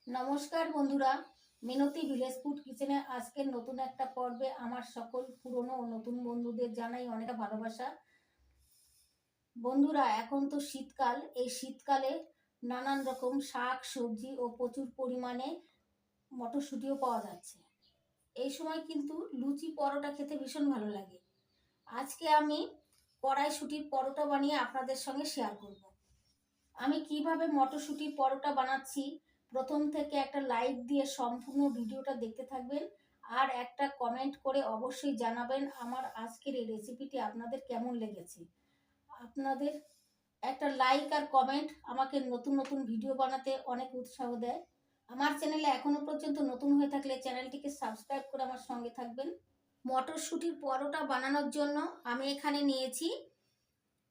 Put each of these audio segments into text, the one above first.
নমস্কার বন্ধুরা, মিনতি village food কিচেনে আজকের নতুন একটা পর্বে আমার সকল পুরনো ও নতুন বন্ধুদের জানাই অনেক ভালোবাসা। বন্ধুরা, এখন তো শীতকাল, এই শীতকালে নানান রকম শাক সবজি ও প্রচুর পরিমাণে মটরশুঁটিও পাওয়া যাচ্ছে। এই সময় কিন্তু লুচি পরোটা খেতে ভীষণ ভালো লাগে। আজকে আমি কড়াইশুঁটির পরোটা বানিয়ে আপনাদের সঙ্গে শেয়ার করব। আমি কিভাবে মটরশুঁটির পরোটা বানাচ্ছি প্রথম থেকে একটা লাইক দিয়ে সম্পূর্ণ ভিডিওটা দেখতে থাকবেন, আর একটা কমেন্ট করে অবশ্যই জানাবেন আমার আজকের এই রেসিপিটি আপনাদের কেমন লেগেছে। আপনাদের একটা লাইক আর কমেন্ট আমাকে নতুন নতুন ভিডিও বানাতে অনেক উৎসাহ দেয়। আমার চ্যানেলে এখনো পর্যন্ত নতুন হয়ে থাকলে চ্যানেলটিকে সাবস্ক্রাইব করে আমার সঙ্গে থাকবেন। মটরশুঁটির পরোটা বানানোর জন্য আমি এখানে নিয়েছি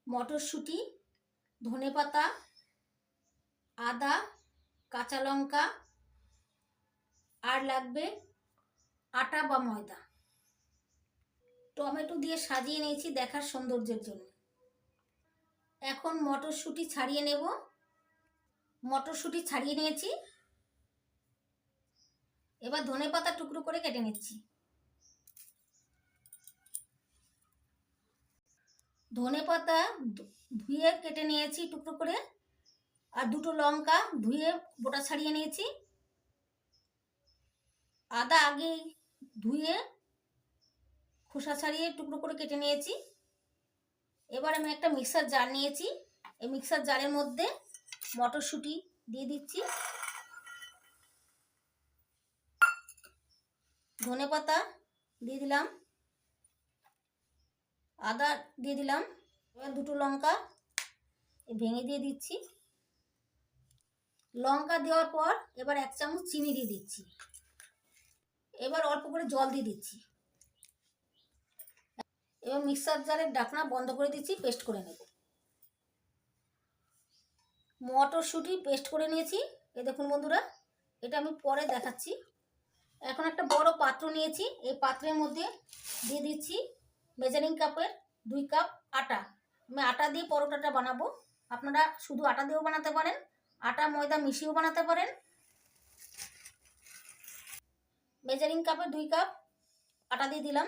মটরশুঁটি, ধনেপাতা, আদা, কাঁচা লঙ্কা, আর লাগবে আটা বা ময়দা। টমেটো দিয়ে সাজিয়ে নিয়েছি দেখার সৌন্দর্যের জন্য। এখন মটরশুঁটি ছাড়িয়ে নেব। মটরশুঁটি ছাড়িয়ে নিয়েছি, এবার ধনেপাতা টুকরো করে কেটে নিচ্ছি। ধনেপাতা ধুয়ে কেটে নিয়েছি টুকরো করে, আর দুটো লঙ্কা ধুয়ে বোটা ছাড়িয়ে নিয়েছি। আদা আগেই ধুয়ে খোসা ছাড়িয়ে টুকরো করে কেটে নিয়েছি। এবার আমি একটা মিক্সার জার নিয়েছি, এই মিক্সার জারের মধ্যে মটরশুঁটি দিয়ে দিচ্ছি, ধনেপাতা দিয়ে দিলাম, আদা দিয়ে দিলাম, এবার দুটো লঙ্কা ভেঙে দিয়ে দিচ্ছি। লঙ্কা দেওয়ার পর এবার 1 চামচ চিনি দিয়ে দিচ্ছি। এবার অল্প করে জল দিয়ে দিচ্ছি। এবার মিক্সার জারের ঢাকনা বন্ধ করে দিচ্ছি, পেস্ট করে নেব। মটরশুঁটি পেস্ট করে নিয়েছি, এ দেখুন বন্ধুরা, এটা আমি পরে দেখাচ্ছি। এখন একটা বড় পাত্র নিয়েছি, এই পাত্রের মধ্যে দিয়ে দিচ্ছি মেজারিং কাপের 2 কাপ আটা। আমি আটা দিয়ে পরোটাটা বানাবো, আপনারা শুধু আটা দিয়েও বানাতে পারেন, আটা ময়দা মিশিয়েও বানাতে পারেন। মেজারিং কাপে 2 কাপ আটা দিয়ে দিলাম।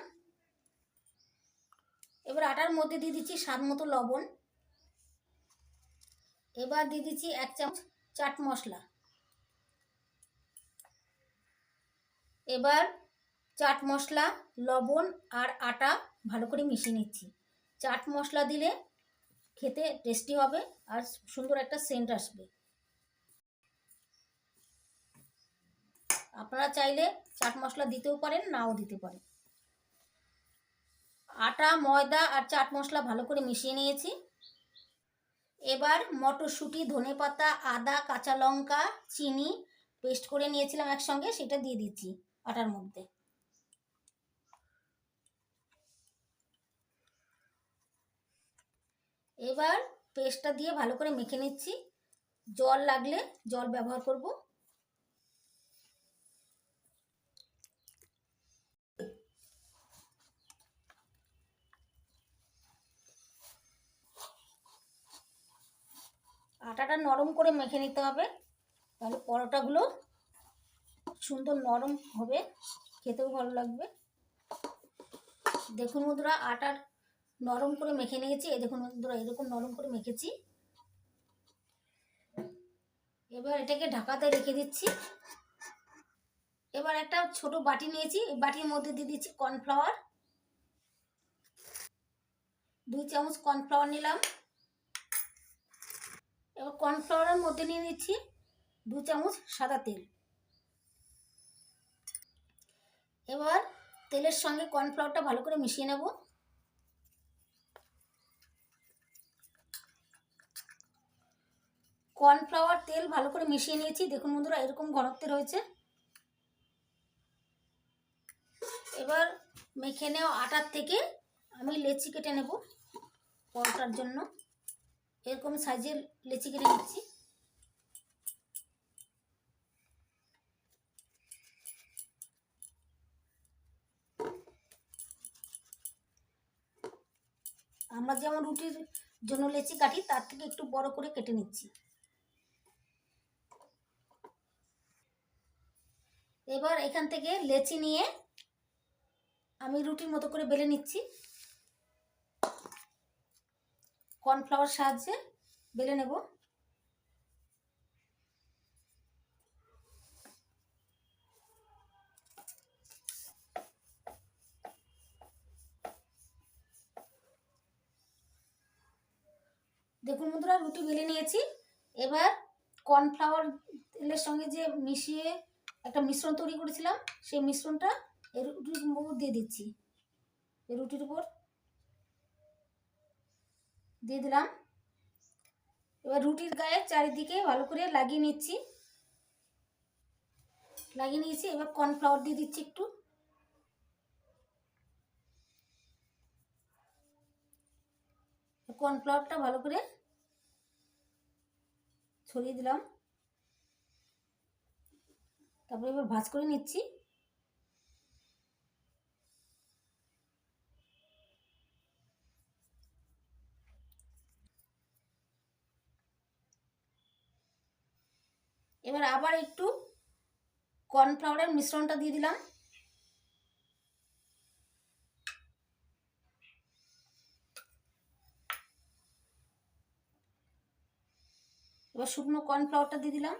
এবার আটার মধ্যে দিয়ে দিচ্ছি স্বাদ মতো লবণ। এবার দিয়ে দিচ্ছি 1 চামচ চাট মশলা। এবার চাট মশলা, লবণ আর আটা ভালো করে মিশিয়ে নিচ্ছি। চাট মশলা দিলে খেতে টেস্টি হবে আর সুন্দর একটা সেন্ট আসবে। আপনারা চাইলে চাট মশলা দিতেও পারেন, নাও দিতে পারেন। আটা ময়দা আর চাট মশলা ভালো করে মিশিয়ে নিয়েছি। এবার মটরশুঁটি, ধনেপাতা, আদা, কাঁচা লঙ্কা, চিনি পেস্ট করে নিয়েছিলাম একসঙ্গে, সেটা দিয়ে দিচ্ছি আটার মধ্যে। এবার পেস্টটা দিয়ে ভালো করে মেখে নিচ্ছি। জল লাগলে জল ব্যবহার করব। আটাটা নরম করে মেখে নিতে হবে, তাহলে পরোটাগুলো সুন্দর নরম হবে, খেতেও ভালো লাগবে। দেখুন বন্ধুরা, আটার নরম করে মেখে নিয়েছি, এই দেখুন বন্ধুরা, এরকম নরম করে মেখেছি। এবার এটাকে ঢাকাতে রেখে দিচ্ছি। এবার একটা ছোট বাটি নিয়েছি, এই বাটির মধ্যে দিয়ে দিচ্ছি কর্নফ্লাওয়ার। 2 চামচ কর্নফ্লাওয়ার নিলাম। এবার কর্নফ্লাওয়ারের মধ্যে নিয়ে নিচ্ছি 2 চামচ সাদা তেল। এবার তেলের সঙ্গে কর্নফ্লাওয়ারটা ভালো করে মিশিয়ে নেব। কর্নফ্লাওয়ার তেল ভালো করে মিশিয়ে নিয়েছি, দেখুন বন্ধুরা, এরকম ঘনত্বে রয়েছে। এবার মেখে নেওয়া আটার থেকে আমি লেচি কেটে নেব পরোটার জন্য। এরকম সাইজের লেচি কেটে নিচ্ছি। আমরা যেমন রুটির জন্য লেচি কাটি, তার থেকে একটু বড় করে কেটে নিচ্ছি। এবার এখান থেকে লেচি নিয়ে আমি রুটির মতো করে বেলে নিচ্ছি। কর্নফ্লাওয়ার সাহায্যে বেলে নেব। দেখুন বন্ধুরা, রুটি বেলে নিয়েছি। এবার কর্নফ্লাওয়ার তেলের সঙ্গে যে মিশিয়ে একটা মিশ্রণ তৈরি করেছিলাম, সেই মিশ্রণটা এই রুটির উপর দিয়ে দিচ্ছি। এই রুটির উপর দিয়ে দিলাম। এবার রুটির গায়ে চারিদিকে ভালো করে লাগিয়ে নিচ্ছি। লাগিয়ে নিয়েছি। এবার কর্নফ্লাওয়ার দিয়ে দিচ্ছি একটু। কর্নফ্লাওয়ারটা ভালো করে ছড়িয়ে দিলাম। তারপরে এবার ভাঁজ করে নিচ্ছি। এবার আবার একটু কর্নফ্লাওয়ারের মিশ্রণটা দিয়ে দিলাম। এবার শুকনো কর্নফ্লাওয়ারটা দিয়ে দিলাম।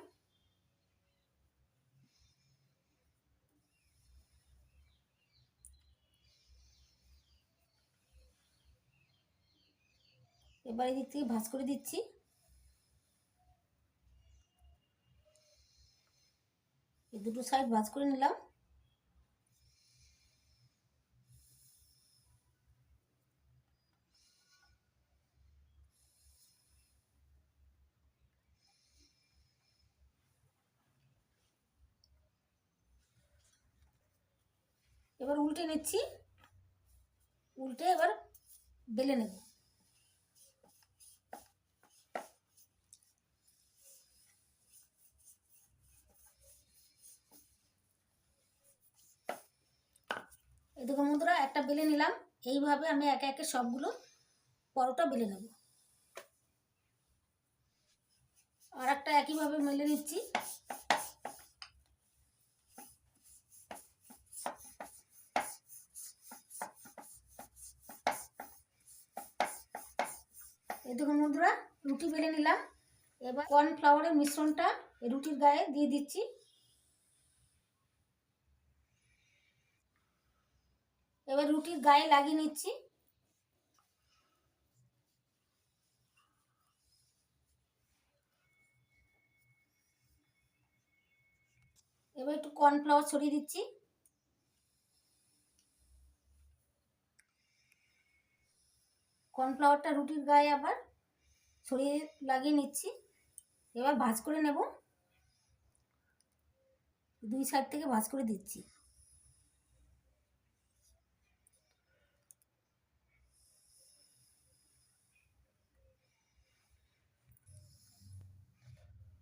এবার এই দিক থেকে ভাঁজ করে দিচ্ছি। এই দুটো সাইড ভাঁজ করে নিলাম। এবার উল্টে নিচ্ছি। উল্টে এবার বেলে নেব। এই দেখুন বন্ধুরা, একটা বেলে নিলাম। এইভাবে আমি একে একে সবগুলো পরোটা বেলে নেব। আর একটা একইভাবে মেলে নিচ্ছি। এই দেখুন বন্ধুরা, রুটি বেলে নিলাম। এবার কর্নফ্লাওয়ারের মিশ্রণটা এই রুটির গায়ে দিয়ে দিচ্ছি। এবার রুটির গায়ে লাগিয়ে নিচ্ছি। এবার একটু কর্নফ্লাওয়ার ছড়িয়ে দিচ্ছি। কর্নফ্লাওয়ারটা রুটির গায়ে আবার ছড়িয়ে লাগিয়ে নিচ্ছি। এবার ভাঁজ করে নেব। দুই সাইড থেকে ভাঁজ করে দিচ্ছি।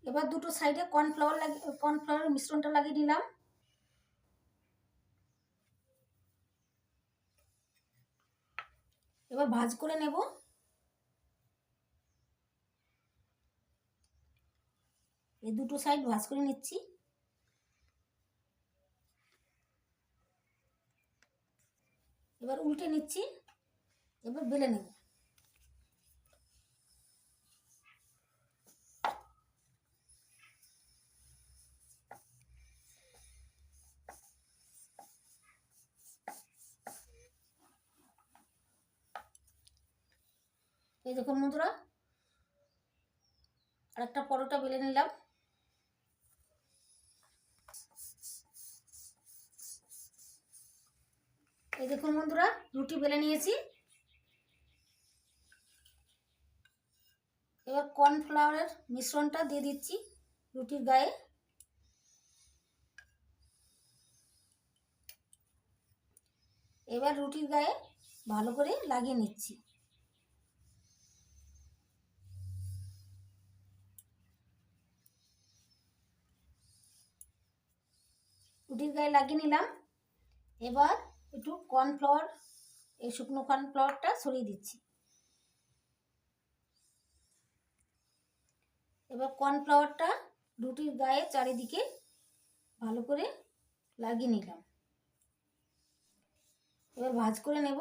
এবার দুটো সাইডে কর্নফ্লাওয়ার মিশ্রণটা লাগিয়ে নিলাম। এবার ভাঁজ করে নেব। এই দুটো সাইড ভাঁজ করে নিচ্ছি। এবার উল্টে নিচ্ছি। এবার বেলে নেব। এই দেখুন বন্ধুরা, আরেকটা পরোটা বেলে নিলাম। এই দেখুন বন্ধুরা, রুটি বেলে নিয়েছি। এবার কর্নফ্লাওয়ারের মিশ্রণটা দিয়ে দিচ্ছি রুটির গায়ে। এবার রুটির গায়ে ভালো করে লাগিয়ে নিচ্ছি। রুটির গায়ে লাগিয়ে নিলাম। এবার একটু কর্নফ্লাওয়ার, এই শুকনো কর্নফ্লাওয়ারটা ছড়িয়ে দিচ্ছি। এবার কর্নফ্লাওয়ারটা রুটির গায়ে চারিদিকে ভালো করে লাগিয়ে নিলাম। এবার ভাঁজ করে নেব।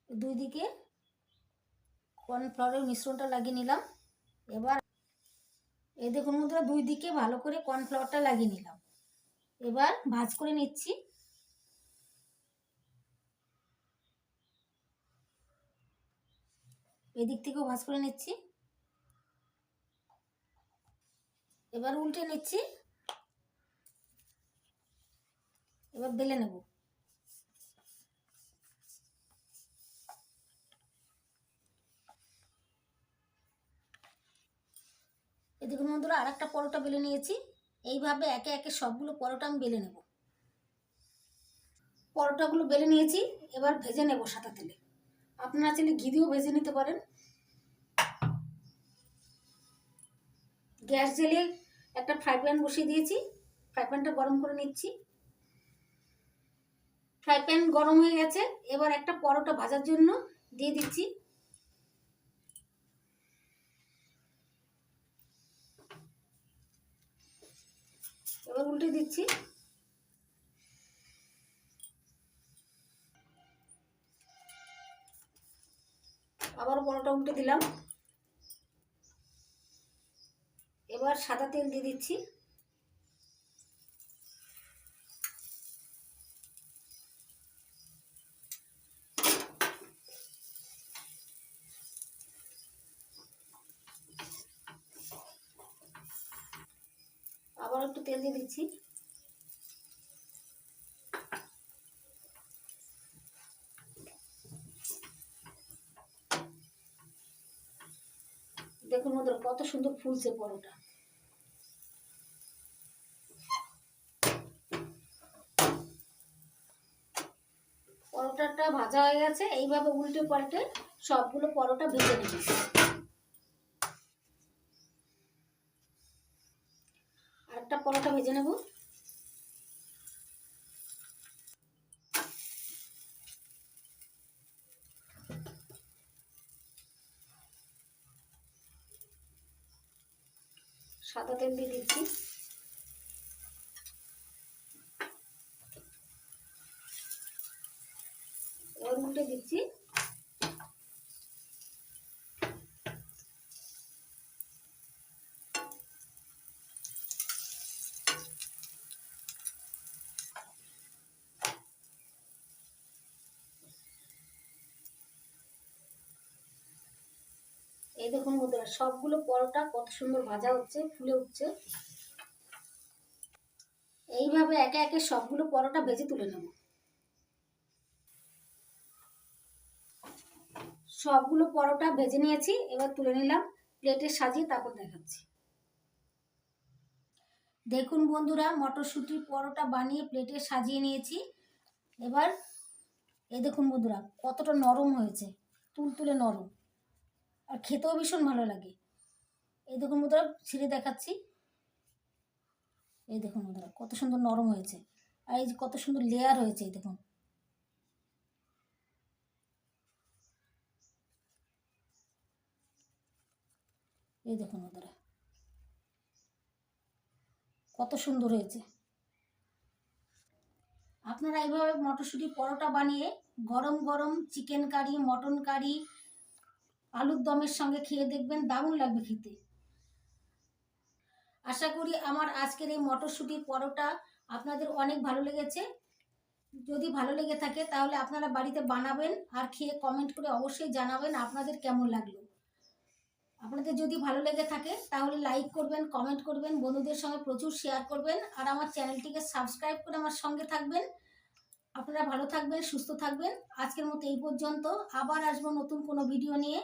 দুই দিকে কর্নফ্লাওয়ারের মিশ্রণটা লাগিয়ে নিলাম। এবার এই দেখুন বন্ধুরা, দুই দিকে ভালো করে কর্নফ্লাওয়ারটা লাগিয়ে নিলাম। এবার ভাঁজ করে নিচ্ছি। এদিক থেকেও ভাঁজ করে নিচ্ছি। এবার উল্টে নিচ্ছি। এবার বেলে নেব। এই দেখুন বন্ধুরা, আর একটা পরোটা বেলে নিয়েছি। এইভাবে একে একে সবগুলো পরোটা আমি বেলে নেব। পরোটাগুলো বেলে নিয়েছি, এবার ভেজে নেব সাদা তেলে। আপনারা চাইলে ঘি দিয়েও ভেজে নিতে পারেন। গ্যাস জ্বেলে একটা ফ্রাই প্যান বসিয়ে দিয়েছি। ফ্রাই প্যানটা গরম করে নিচ্ছি। ফ্রাই প্যান গরম হয়ে গেছে। এবার একটা পরোটা ভাজার জন্য দিয়ে দিচ্ছি। এবার উল্টে দিচ্ছি। আবার পরোটা উল্টে দিলাম। এবার সাদা তেল দিয়ে দিচ্ছি। আবার একটু তেল দিয়ে দিচ্ছি। দেখুন বন্ধুরা, কত সুন্দর ফুলছে পরোটা। পরোটাটা ভাজা হয়ে গেছে। এইভাবে উল্টে পাল্টে সবগুলো পরোটা ভেজে নেব। আরেকটা পরোটা ভেজে নেব। সাদা তেল দিয়ে দিচ্ছি। এবার উল্টে দিচ্ছি। এই দেখুন বন্ধুরা, সবগুলো পরোটা কত সুন্দর ভাজা হচ্ছে, ফুলে উঠছে। এইভাবে একে একে সবগুলো পরোটা ভেজে তুলে নেব। সবগুলো পরোটা ভেজে নিয়েছি। এবার তুলে নিলাম, প্লেটে সাজিয়ে তারপর দেখাচ্ছি। দেখুন বন্ধুরা, মটরশুঁটির পরোটা বানিয়ে প্লেটে সাজিয়ে নিয়েছি। এবার এই দেখুন বন্ধুরা, কতটা নরম হয়েছে, তুলতুলে নরম, আর খেতেও ভীষণ ভালো লাগে। এই দেখুন বন্ধুরা, ছিঁড়ে দেখাচ্ছি। এই দেখুন বন্ধুরা, কত সুন্দর নরম হয়েছে, আর এই যে কত সুন্দর লেয়ার হয়েছে। এই দেখুন, এই দেখুন বন্ধুরা, কত সুন্দর হয়েছে। আপনারা এইভাবে মটরশুঁটি পরোটা বানিয়ে গরম গরম চিকেন কারি, মটন কারি, আলুর দমের সঙ্গে খেয়ে দেখবেন, দারুণ লাগবে খেতে। আশা করি আমার আজকের এই মটরশুঁটির পরোটা আপনাদের অনেক ভালো লেগেছে। যদি ভালো লেগে থাকে তাহলে আপনারা বাড়িতে বানাবেন, আর খেয়ে কমেন্ট করে অবশ্যই জানাবেন আপনাদের কেমন লাগলো। আপনাদের যদি ভালো লেগে থাকে তাহলে লাইক করবেন, কমেন্ট করবেন, বন্ধুদের সঙ্গে প্রচুর শেয়ার করবেন, আর আমার চ্যানেলটিকে সাবস্ক্রাইব করে আমার সঙ্গে থাকবেন। আপনারা ভালো থাকবেন, সুস্থ থাকবেন। আজকের মতো এই পর্যন্ত। আবার আসবো নতুন কোনো ভিডিও নিয়ে।